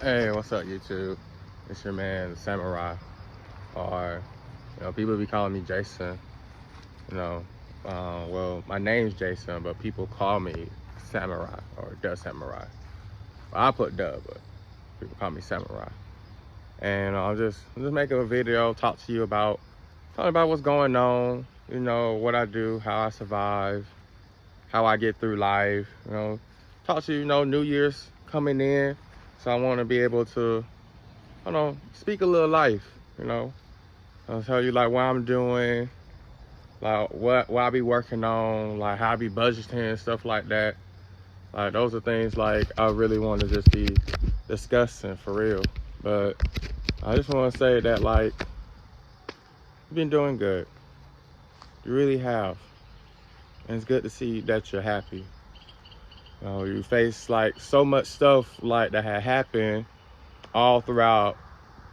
Hey, what's up, YouTube? It's your man, the Samurai. Or, people be calling me Jason. You know, well, my name's Jason, but people call me Samurai or the Samurai. Well, I put the, but people call me Samurai. And I'm just making a video, talk to you about, talking about what's going on. What I do, how I survive, how I get through life. Talk to you. New Year's coming in, so I want to be able to speak a little life, I'll tell you like what I'm doing, like what I be working on, like how I be budgeting and stuff like that. Like those are things like I really want to just be discussing for real. But I just want to say that like you've been doing good. You really have. And it's good to see that you're happy. You face like so much stuff like that had happened all throughout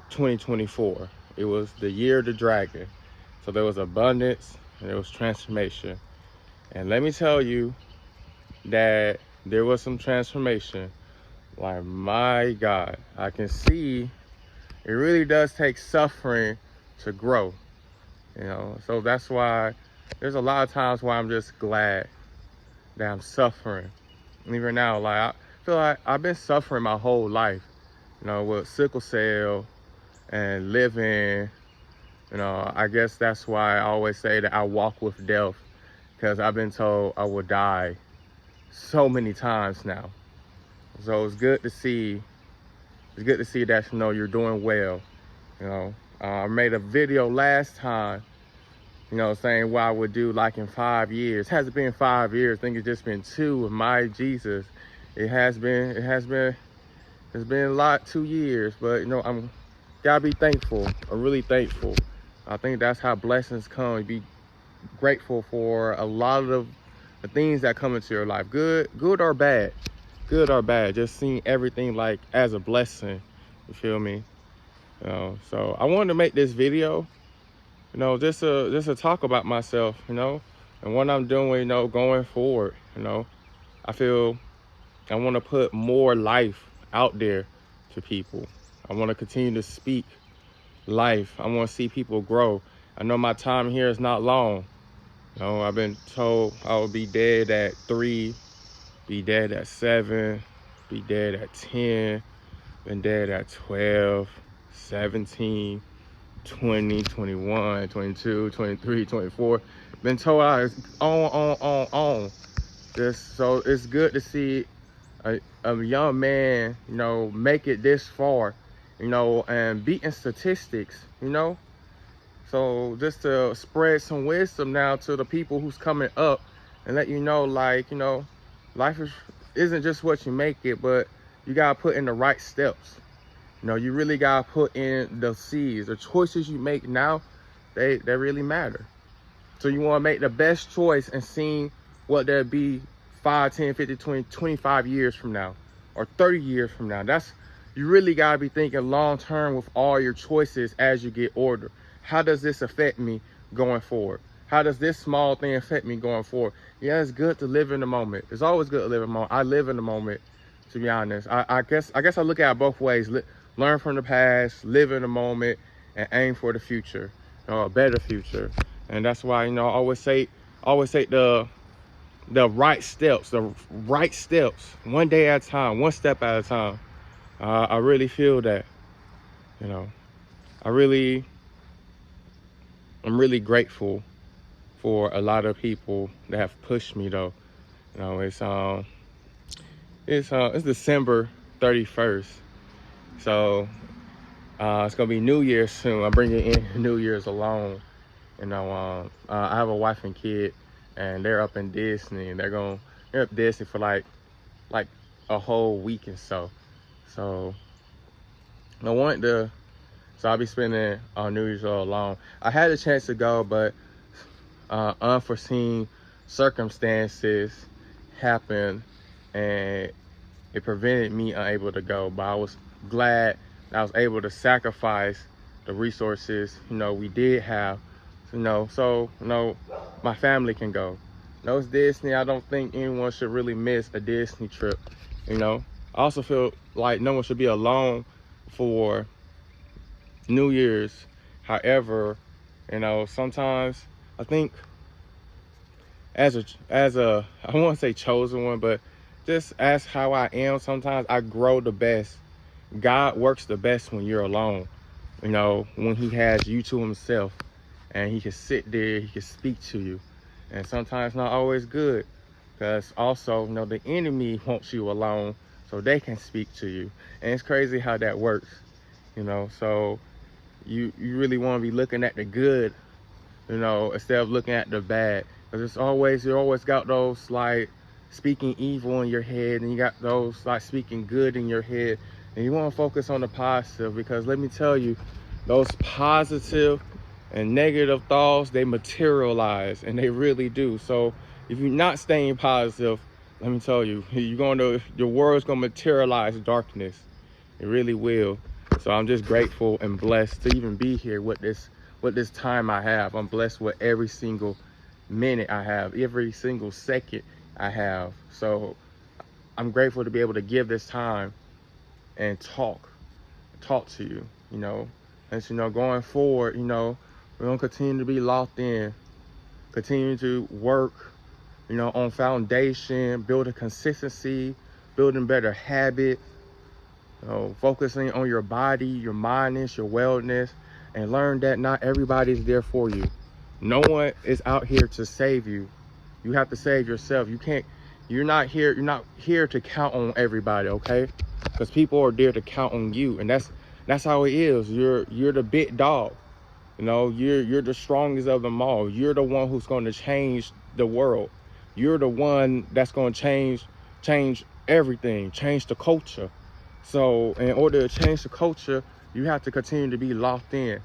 2024. It was the year of the dragon. So there was abundance and there was transformation. And let me tell you that there was some transformation. Like, my God, I can see it really does take suffering to grow. So that's why there's a lot of times why I'm just glad that I'm suffering. And even now, like I feel like I've been suffering my whole life, with sickle cell and living. I guess that's why I always say that I walk with death, because I've been told I will die so many times now. So it's good to see. It's good to see that you're doing well. I made a video last time, saying what I would do like in 5 years. It hasn't been 5 years. I think it's just been 2 with my Jesus. It's been a lot, 2 years, but I'm gotta be thankful. I'm really thankful. I think that's how blessings come. Be grateful for a lot of the things that come into your life, good or bad. Just seeing everything like as a blessing. You feel me? So I wanted to make this video, just to talk about myself, and what I'm doing, going forward. I feel I want to put more life out there to people. I want to continue to speak life. I want to see people grow. I know my time here is not long. I've been told I will be dead at 3, be dead at 7, be dead at 10, been dead at 12, 17, 20, 21, 22, 23, 24. Been told I was on. Just so it's good to see a young man, make it this far, and beating statistics, So just to spread some wisdom now to the people who's coming up and let you know, like, life isn't just what you make it, but you gotta put in the right steps. You really gotta put in the seeds. The choices you make now, they really matter. So you wanna make the best choice and see what there'll be 5, 10, 50, 20, 25 years from now, or 30 years from now. You really gotta be thinking long term with all your choices as you get older. How does this affect me going forward? How does this small thing affect me going forward? Yeah, it's good to live in the moment. It's always good to live in the moment. I live in the moment, to be honest. I guess I look at it both ways. Learn from the past, live in the moment, and aim for the future, a better future. And that's why, I always say the right steps, one day at a time, one step at a time. I really feel that, I'm really grateful for a lot of people that have pushed me though. It's December 31st. So it's gonna be New Year's soon. I'm bringing in New Year's alone. I have a wife and kid, and they're up in Disney, and they're up Disney for like a whole week and so. So I'll be spending New Year's alone. I had a chance to go, but unforeseen circumstances happened, and it prevented me unable to go. But I was glad that I was able to sacrifice the resources we did have, so my family can go. It's Disney. I don't think anyone should really miss a Disney trip. I also feel like no one should be alone for New Year's. However, sometimes I think as a I won't say chosen one, but just as how I am, sometimes I grow the best. God works the best when you're alone. When he has you to himself and he can sit there, he can speak to you. And sometimes not always good, because also, the enemy wants you alone so they can speak to you. And it's crazy how that works, so you really want to be looking at the good, instead of looking at the bad. Because you always got those like speaking evil in your head, and you got those like speaking good in your head. And you want to focus on the positive, because let me tell you, those positive and negative thoughts, they materialize, and they really do. So if you're not staying positive, let me tell you, your world's gonna materialize darkness. It really will. So I'm just grateful and blessed to even be here with this time I have. I'm blessed with every single minute I have, every single second I have. So I'm grateful to be able to give this time and talk to you, and going forward, we're gonna continue to be locked in, continue to work, on foundation, building consistency, building better habits, focusing on your body, your mindness, your wellness, and learn that not everybody's there for you. No one is out here to save you. You have to save yourself. You're not here to count on everybody, okay? Because people are there to count on you, and that's how it is. You're the big dog. You're the strongest of them all. You're the one who's going to change the world. You're the one that's going to change everything, change the culture. So in order to change the culture, you have to continue to be locked in,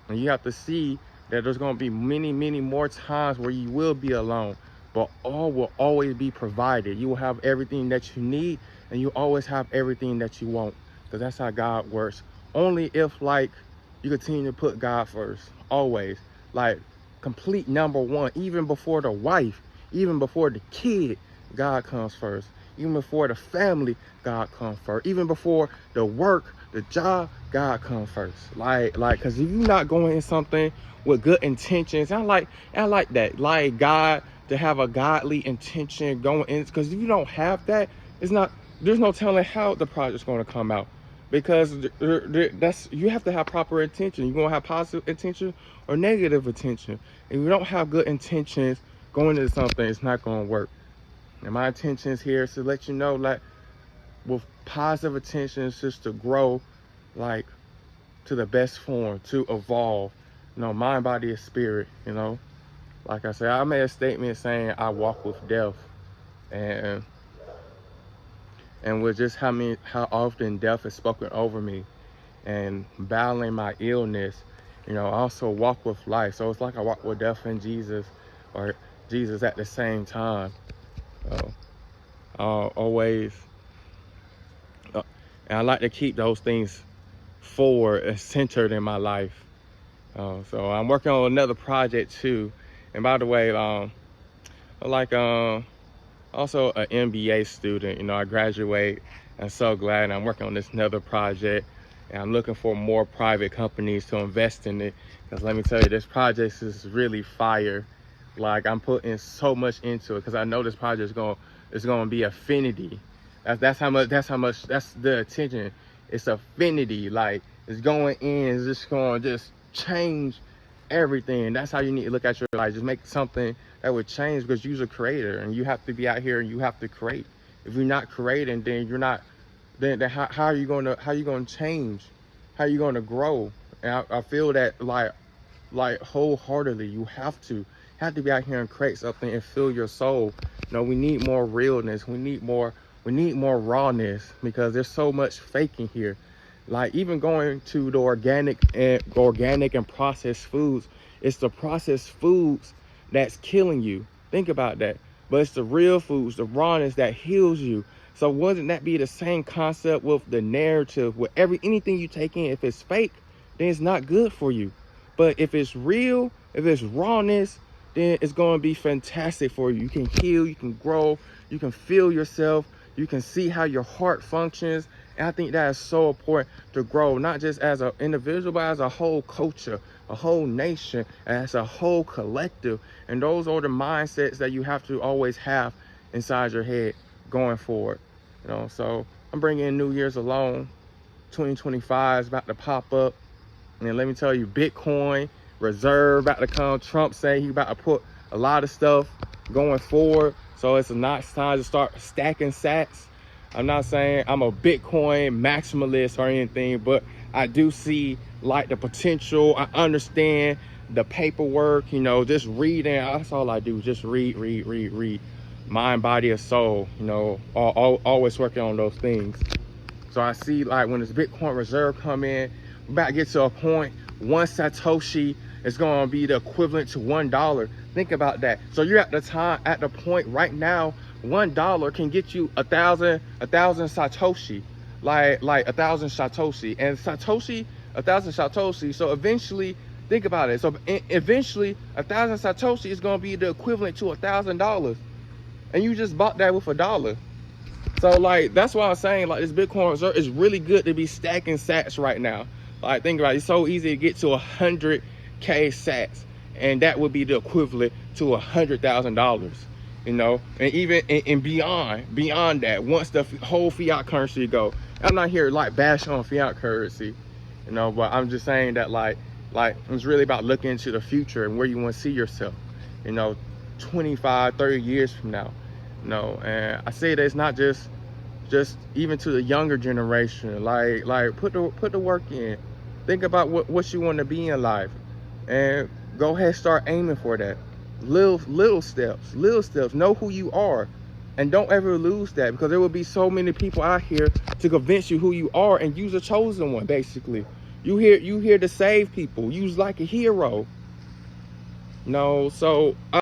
and you have to see that there's going to be many, many more times where you will be alone, but all will always be provided. You will have everything that you need, and you always have everything that you want, because that's how God works. Only if like you continue to put God first, always, like complete number one, even before the wife, even before the kid, God comes first. Even before the family, God comes first. Even before the work, the job, God comes first. Because if you're not going in something with good intentions, I like that. Like God, to have a godly intention going in, because if you don't have that, there's no telling how the project's going to come out. Because you have to have proper intention. You're going to have positive intention or negative intention. If you don't have good intentions going into something, it's not going to work. And my intentions here is to let you know, like, with positive intentions, just to grow, like, to the best form, to evolve, mind, body, and spirit, Like I said, I made a statement saying I walk with death, and with just how often death is spoken over me, and battling my illness, I also walk with life. So it's like I walk with death and Jesus, or Jesus at the same time. Always, and I like to keep those things forward and centered in my life. So I'm working on another project too. And by the way, also an MBA student. I graduate. I'm so glad. I'm working on this another project, and I'm looking for more private companies to invest in it. Because let me tell you, this project is really fire. Like, I'm putting so much into it, because I know this project is going to be affinity. That's the attention. It's affinity. Like, it's going in, it's just going to just change everything. That's how you need to look at your life. Just make something that would change, because you're a creator, and you have to be out here and you have to create. If you're not creating, then you're not. Then how are you going to change? How are you going to grow? And I feel that like wholeheartedly, you have to be out here and create something and fill your soul. We need more realness. We need more rawness, because there's so much faking here. Like, even going to the organic and processed foods, it's the processed foods that's killing you. Think about that. But it's the real foods, the rawness, that heals you. So wouldn't that be the same concept with the narrative? With anything you take in, if it's fake, then it's not good for you. But if it's real, if it's rawness, then it's going to be fantastic for you. You can heal, you can grow, you can feel yourself, You can see how your heart functions. And I think that is so important to grow, not just as an individual, but as a whole culture, a whole nation, as a whole collective. And those are the mindsets that you have to always have inside your head going forward. You know, so I'm bringing in New Year's alone. 2025 is about to pop up. And let me tell you, Bitcoin reserve about to come. Trump saying he about to put a lot of stuff going forward. So it's a nice time to start stacking sats. I'm not saying I'm a Bitcoin maximalist or anything, but I do see like the potential. I understand the paperwork, you know, just reading. That's all I do, just read. Mind, body, and soul, you know, always working on those things. So I see like when this Bitcoin reserve come in, we're about to get to a point, one Satoshi is going to be the equivalent to $1. Think about that. So you're at the point right now, $1 can get you a thousand Satoshi, like 1,000 Satoshi, and Satoshi, 1,000 Satoshi. So eventually, think about it. So eventually, 1,000 Satoshi is going to be the equivalent to $1,000, and you just bought that with $1. So like, that's why I'm saying like this Bitcoin reserve is really good to be stacking sats right now. Like, think about it. It's so easy to get to 100K sats, and that would be the equivalent to $100,000. You know, and even and beyond that, once the whole fiat currency go. I'm not here like bash on fiat currency, you know, but I'm just saying that like it's really about looking into the future and where you want to see yourself, you know, 25, 30 years from now. You know, and I say that it's not just even to the younger generation, like put the work in. Think about what you want to be in life, and go ahead, start aiming for that. Little steps. Know who you are, and don't ever lose that, because there will be so many people out here to convince you who you are, and you're the chosen one. Basically, you here to save people. You're like a hero. No, so